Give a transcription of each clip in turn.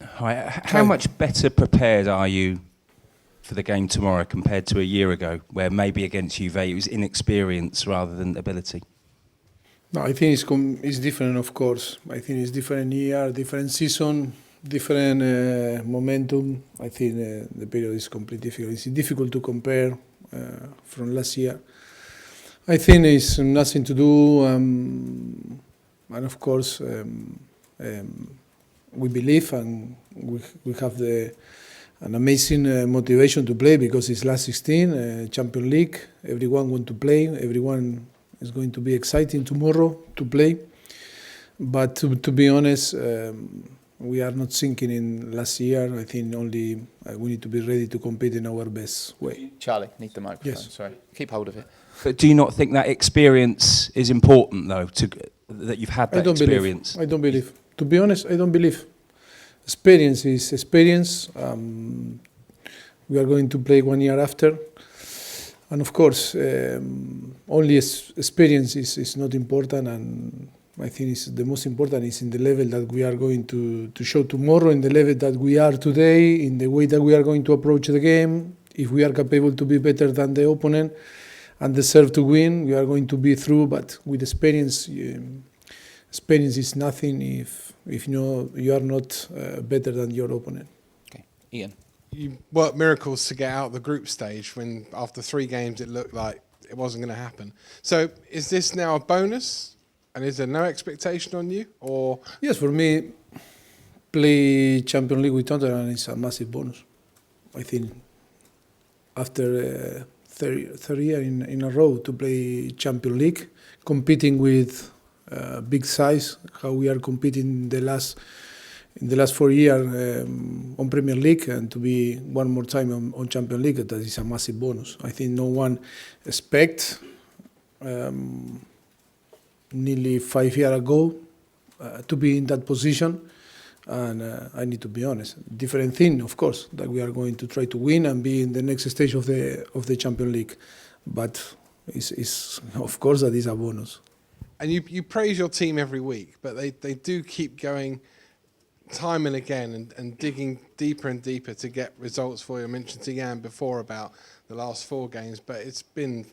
Hi. How much better prepared are you for the game tomorrow compared to a year ago, where maybe against Juve it was inexperience rather than ability? No, I think it's different, of course. I think it's different year, different season, different momentum. I think the period is completely difficult. It's difficult to compare from last year. I think it's nothing to do, and of course, we believe and we have an amazing motivation to play because it's last 16, Champions League. Everyone wants to play. Everyone is going to be exciting tomorrow to play. But to be honest, we are not thinking in last year. I think only we need to be ready to compete in our best way. Charlie, need the microphone. Yes. Sorry, keep hold of it. But do you not think that experience is important, though, that you've had that experience? I don't believe. To be honest, I don't believe. Experience is experience. We are going to play 1 year after. And of course, only experience is not important, and I think the most important is in the level that we are going to show tomorrow, in the level that we are today, in the way that we are going to approach the game. If we are capable to be better than the opponent and deserve to win, we are going to be through. But with experience, experience is nothing if you are not better than your opponent. Okay, Ian. You worked miracles to get out the group stage when after 3 games it looked like it wasn't going to happen. So is this now a bonus? And is there no expectation on you? Or Yes, for me, play Champions League with Tottenham is a massive bonus. I think after third year in a row to play Champions League, competing with big size, how we are competing in the last 4 years on Premier League, and to be one more time on Champions League, that is a massive bonus. I think no one expect nearly 5 years ago to be in that position, and I need to be honest. Different thing, of course, that we are going to try to win and be in the next stage of the Champions League, but it's of course that is a bonus. and you praise your team every week, but they do keep going time and again and digging deeper and deeper to get results for you. I mentioned to Jan before about the last 4 games, but it's been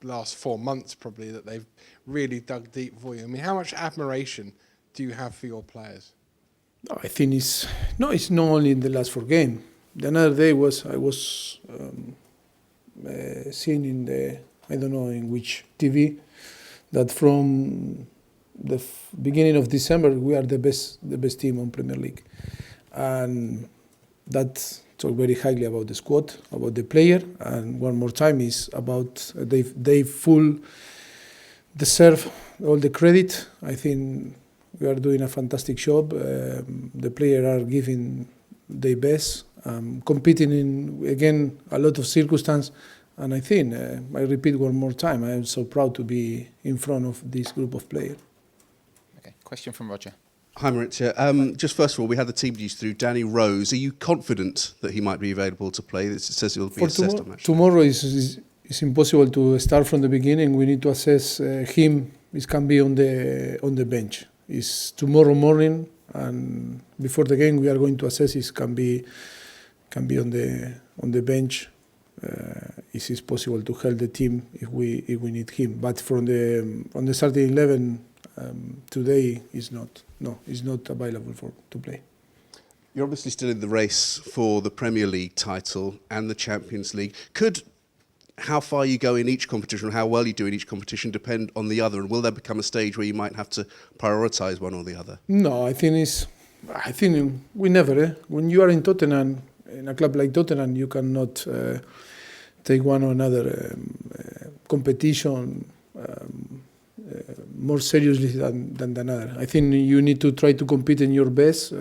the last 4 months probably that they've really dug deep for you. I mean, how much admiration do you have for your players? I think it's not only in the last 4 games. The other day I was seeing in I don't know in which TV, that from the beginning of December we are the best team on Premier League, and that talk very highly about the squad, about the player, and one more time is about they full deserve all the credit. I think we are doing a fantastic job. The players are giving their best, competing in again a lot of circumstances. And I think, I repeat one more time, I am so proud to be in front of this group of players. Okay, question from Roger. Hi, Mauricio. Just first of all, we had the team news through. Danny Rose, are you confident that he might be available to play? It says he'll be assessed on match. Tomorrow is impossible to start from the beginning. We need to assess him. It can be on the bench. It's tomorrow morning, and before the game we are going to assess. It can be on the bench. It is possible to help the team if we need him. But on the starting 11 today is not available to play. You're obviously still in the race for the Premier League title and the Champions League. Could how far you go in each competition, or how well you do in each competition, depend on the other? And will there become a stage where you might have to prioritise one or the other? No, I think we never. When you are in Tottenham, in a club like Tottenham, you cannot take one or another competition more seriously than another. I think you need to try to compete in your best,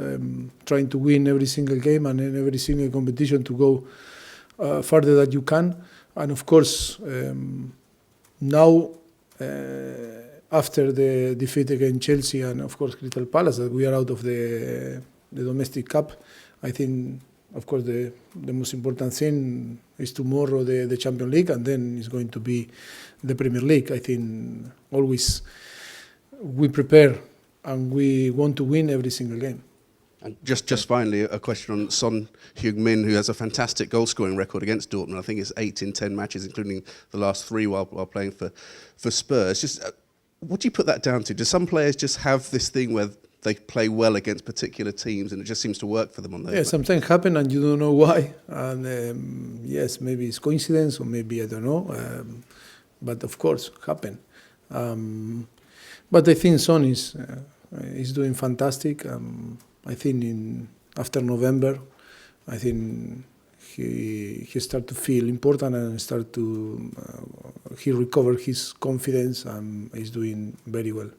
trying to win every single game and in every single competition to go further that you can. And of course, now after the defeat against Chelsea and of course Crystal Palace, that we are out of the domestic cup, I think, of course, the most important thing is tomorrow the Champions League, and then it's going to be the Premier League. I think always we prepare and we want to win every single game. And just finally, a question on Son Heung-min, who has a fantastic goal-scoring record against Dortmund. I think it's 8 in 10 matches, including the last 3 while playing for Spurs. Just what do you put that down to? Do some players just have this thing where they play well against particular teams and it just seems to work for them on those? Yeah, sometimes happen and you don't know why. And yes, maybe it's coincidence or maybe I don't know. But of course, happen. But I think Son is doing fantastic. I think after November, I think he start to feel important and he recovered his confidence and is doing very well.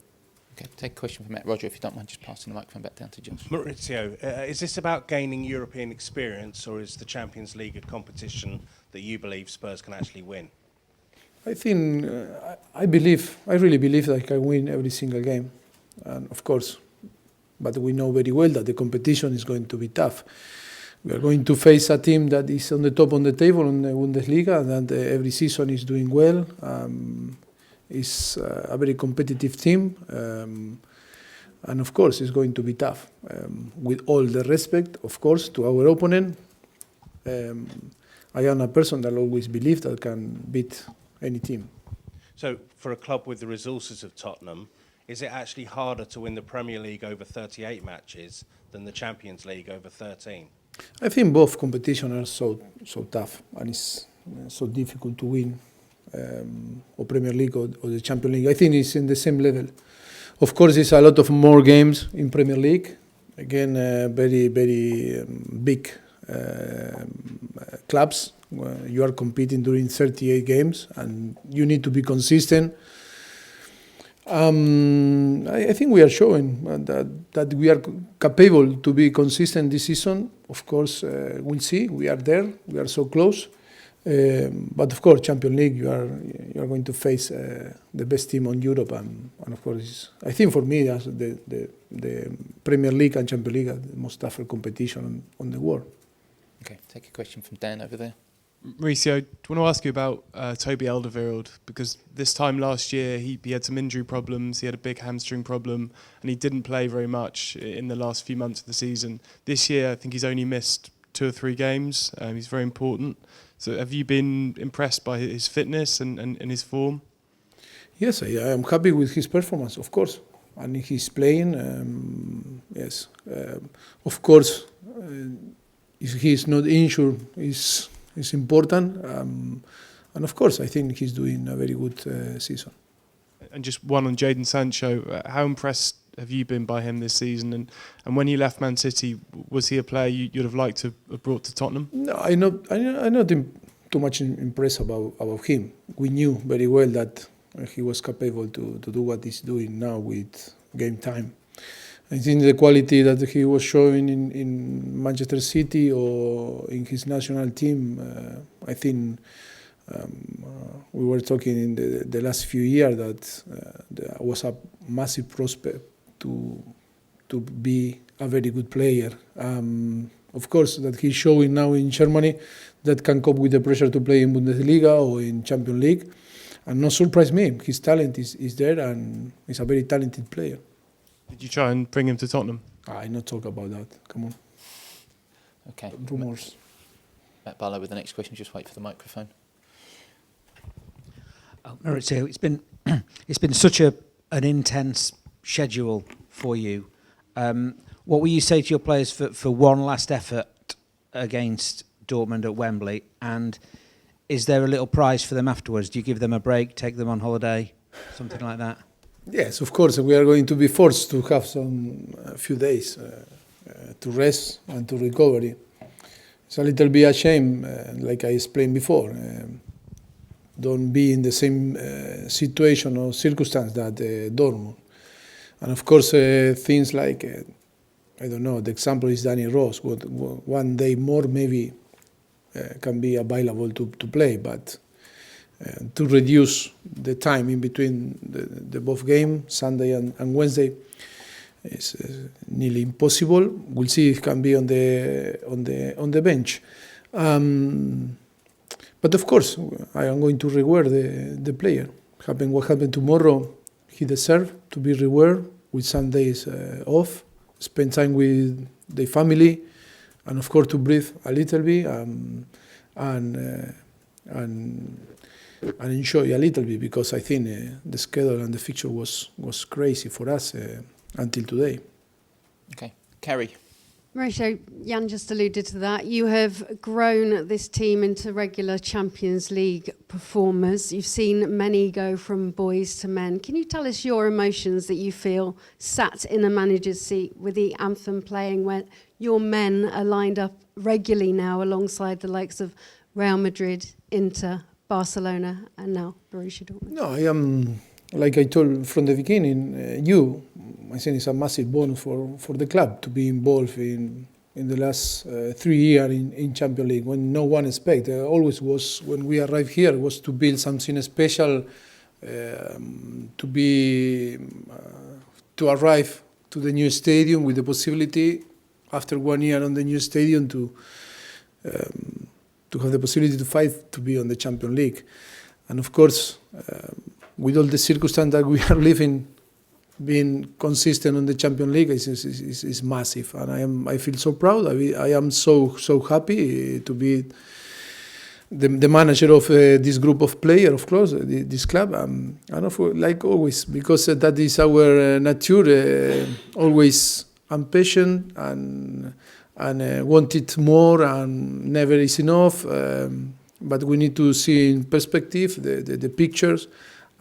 Okay, take a question from Matt. Roger, if you don't mind just passing the microphone back down to Josh. Maurizio, is this about gaining European experience, or is the Champions League a competition that you believe Spurs can actually win? I think, I really believe that I can win every single game. And of course, but we know very well that the competition is going to be tough. We are going to face a team that is on the top of the table in the Bundesliga, and every season is doing well. It's a very competitive team, and of course, it's going to be tough. With all the respect, of course, to our opponent, I am a person that always believes that can beat any team. So, for a club with the resources of Tottenham, is it actually harder to win the Premier League over 38 matches than the Champions League over 13? I think both competitions are so tough, and it's so difficult to win. Or Premier League or the Champions League. I think it's in the same level. Of course, there's a lot of more games in Premier League. Again, very big clubs. You are competing during 38 games, and you need to be consistent. I think we are showing that we are capable to be consistent this season. Of course, we'll see. We are there. We are so close. But of course, Champions League, you are going to face the best team on Europe, and of course, I think for me, as the Premier League and Champions League are the most tougher competition on the world. Okay, take a question from Dan over there. Mauricio, I want to ask you about Toby Alderweireld, because this time last year he had some injury problems, he had a big hamstring problem, and he didn't play very much in the last few months of the season. This year, I think he's only missed 2 or 3 games. He's very important. So have you been impressed by his fitness and his form? Yes, I am happy with his performance, of course. And he's playing, yes. Of course, if he's not injured, it's important. And of course, I think he's doing a very good season. And just one on Jadon Sancho, how impressed have you been by him this season? And when he left Man City, was he a player you'd have liked to have brought to Tottenham? No, I'm not too much impressed about him. We knew very well that he was capable to do what he's doing now with game time. I think the quality that he was showing in Manchester City or in his national team, I think we were talking in the last few years that there was a massive prospect to be a very good player. Of course, that he's showing now in Germany that can cope with the pressure to play in Bundesliga or in Champions League. And not surprise me, his talent is there and he's a very talented player. Did you try and bring him to Tottenham? I not talk about that. Come on. Okay. Rumours. Matt Barlow with the next question. Just wait for the microphone. Maurizio, it's been such an intense schedule for you. What will you say to your players for one last effort against Dortmund at Wembley? And is there a little prize for them afterwards? Do you give them a break, take them on holiday, something like that? Yes, of course. We are going to be forced to have a few days to rest and to recovery. It's a little bit a shame, like I explained before. Don't be in the same situation or circumstance that Dortmund. And of course, things like, I don't know, the example is Danny Rose. One day more maybe can be available to play, but to reduce the time in between the both games, Sunday and Wednesday, is nearly impossible. We'll see if it can be on the bench. But of course, I am going to reward the player. What happened tomorrow, he deserves to be rewarded with some days off, spend time with their family, and of course to breathe a little bit and enjoy a little bit, because I think the schedule and the fixture was crazy for us until today. Okay, Kerry. Mauricio, Jan just alluded to that. You have grown this team into regular Champions League performers. You've seen many go from boys to men. Can you tell us your emotions that you feel sat in the manager's seat with the anthem playing, when your men are lined up regularly now alongside the likes of Real Madrid, Inter, Barcelona and now Borussia Dortmund? No, I am, like I told from the beginning, I think it's a massive bonus for the club to be involved in the last 3 years in Champions League, when no one expected. Always was, when we arrived here, was to build something special, to arrive to the new stadium with the possibility, after 1 year on the new stadium, to have the possibility to fight to be on the Champions League. And of course, with all the circumstances that we are living, being consistent on the Champions League is massive, and I feel so proud. I am so happy to be the manager of this group of players, of course, this club. And like always, because that is our nature, always impatient and want it more, and never is enough. But we need to see in perspective the pictures,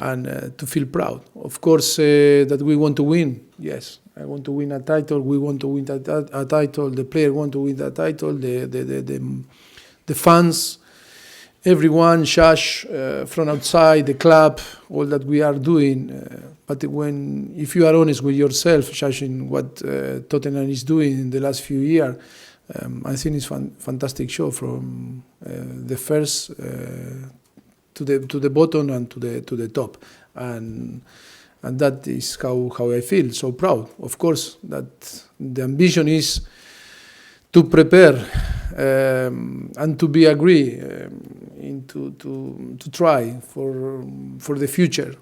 and to feel proud. Of course, that we want to win. Yes, I want to win a title. We want to win a title. The player want to win that title. The fans, everyone, Shash, from outside the club, all that we are doing. But if you are honest with yourself, Shash, in what Tottenham is doing in the last few years, I think it's fantastic show from the first to the bottom and to the top, and that is how I feel, so proud. Of course, that the ambition is to prepare and to be agree to try for the future,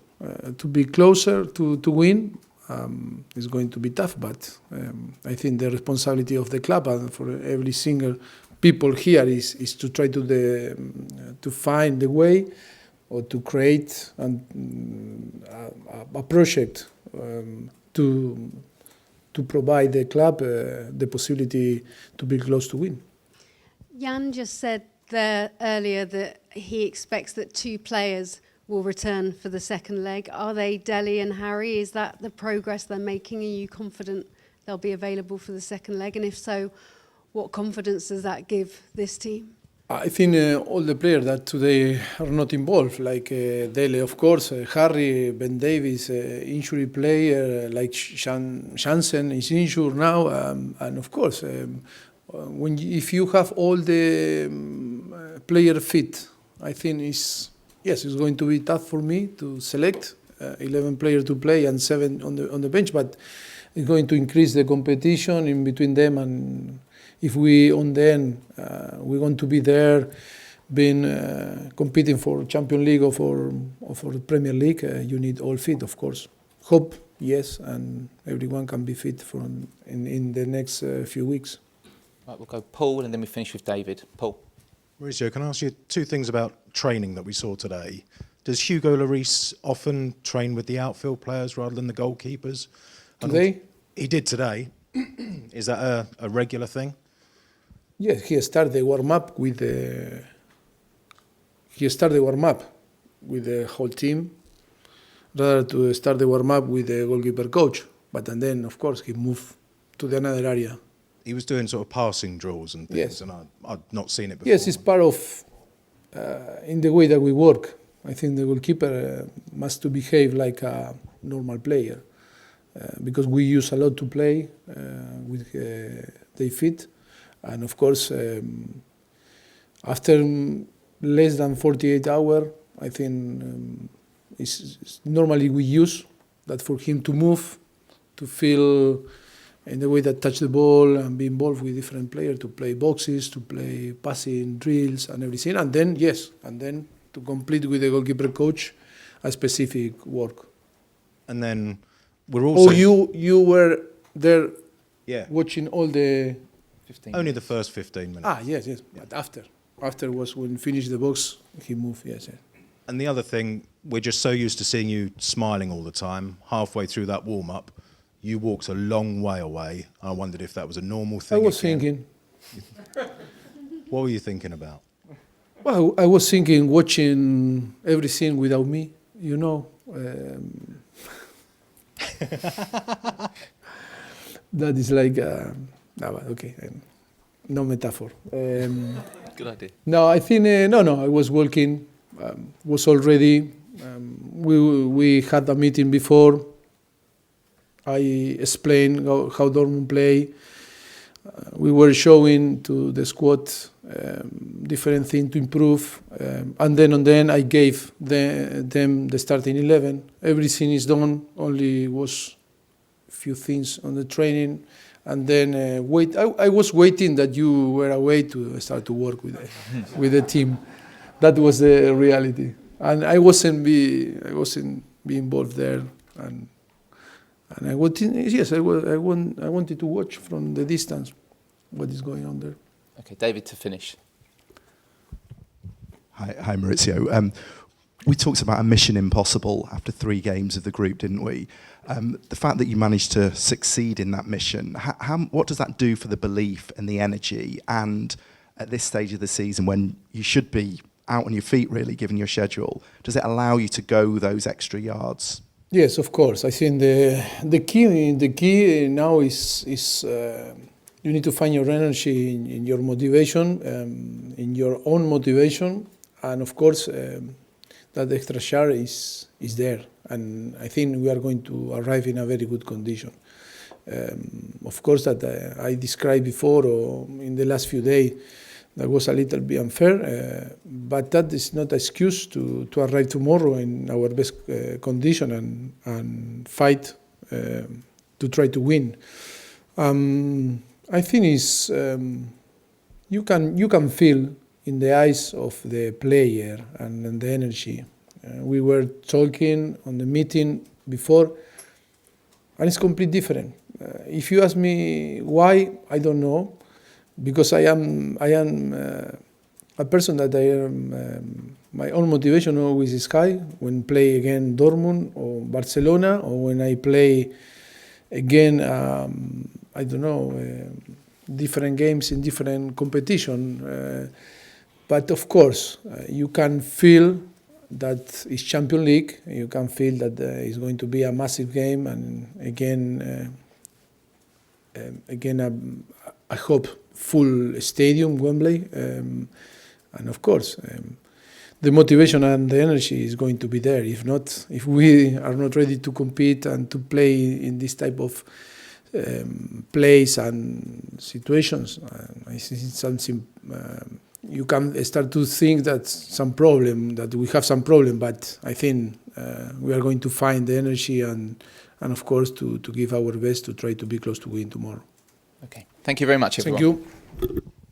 to be closer to win. It's going to be tough, but I think the responsibility of the club and for every single people here is to try to find the way, or to create a project to provide the club the possibility to be close to win. Jan just said there earlier that he expects that 2 players will return for the second leg. Are they Dele and Harry? Is that the progress they're making? Are you confident they'll be available for the second leg? And if so, what confidence does that give this team? I think all the players that today are not involved, like Dele, of course, Harry, Ben Davies, injury player, like Jansen is injured now, and of course, if you have all the player fit, I think it's going to be tough for me to select 11 players to play and 7 on the bench, but it's going to increase the competition in between them. And if we on the end we want to be there, being competing for Champions League or for Premier League, you need all fit, of course. Hope, yes, and everyone can be fit in the next few weeks. Right, we'll go Paul and then we finish with David. Paul. Mauricio, can I ask you 2 things about training that we saw today? Does Hugo Lloris often train with the outfield players rather than the goalkeepers? Today? He did today. Is that a regular thing? Yes, he started the warm-up with the whole team, rather to start the warm-up with the goalkeeper coach. But then, of course, he moved to another area. He was doing sort of passing drills and things, Yes. and I'd not seen it before. Yes, it's part of in the way that we work. I think the goalkeeper must to behave like a normal player, because we use a lot to play with their feet. And of course, after less than 48 hours, I think it's normally we use that for him to move, to feel in the way that touch the ball and be involved with different players, to play boxes, to play passing drills and everything. And then to complete with the goalkeeper coach a specific work. And then we're also... Oh, you were there Yeah. watching all the. 15 Only the minutes. first 15 minutes. Yes. But after was when finished the box, he moved. Yes. And the other thing, we're just so used to seeing you smiling all the time. Halfway through that warm-up, you walked a long way away. I wondered if that was a normal thing. I was again. thinking. What were you thinking about? Well, I was thinking, watching every scene without me. That is like, no, but okay, no metaphor. Good idea. No, I think, no, I was walking, was all ready. We had a meeting before. I explained how Dortmund play. We were showing to the squad different things to improve. And then I gave them the starting 11. Everything is done, only was few things on the training, and then I was waiting that you were away to start to work with the team. That was the reality, and I wasn't be involved there, and I wanted, yes, I wanted to watch from the distance what is going on there. Okay, David, to finish. Hi, Mauricio. We talked about a mission impossible after 3 games of the group, didn't we? The fact that you managed to succeed in that mission, what does that do for the belief and the energy? And at this stage of the season, when you should be out on your feet, really, given your schedule, does it allow you to go those extra yards? Yes, of course. I think the key now is you need to find your energy in your motivation, in your own motivation, and of course. That extra share is there, and I think we are going to arrive in a very good condition. Of course, that I described before or in the last few days, that was a little bit unfair, but that is not an excuse to arrive tomorrow in our best condition and fight to try to win. I think it's you can feel in the eyes of the player and the energy. We were talking on the meeting before, and it's completely different. If you ask me why, I don't know, because I am a person that I am. My own motivation always is high when play again Dortmund or Barcelona, or when I play again. I don't know, different games in different competition. But of course, you can feel that it's Champions League. You can feel that it's going to be a massive game, and again, I hope full stadium, Wembley, and of course, the motivation and the energy is going to be there. If we are not ready to compete and to play in this type of plays and situations, I think it's something. You can start to think that we have some problem, but I think we are going to find the energy and of course to give our best to try to be close to win tomorrow. Okay, thank you very much, everyone. Thank you.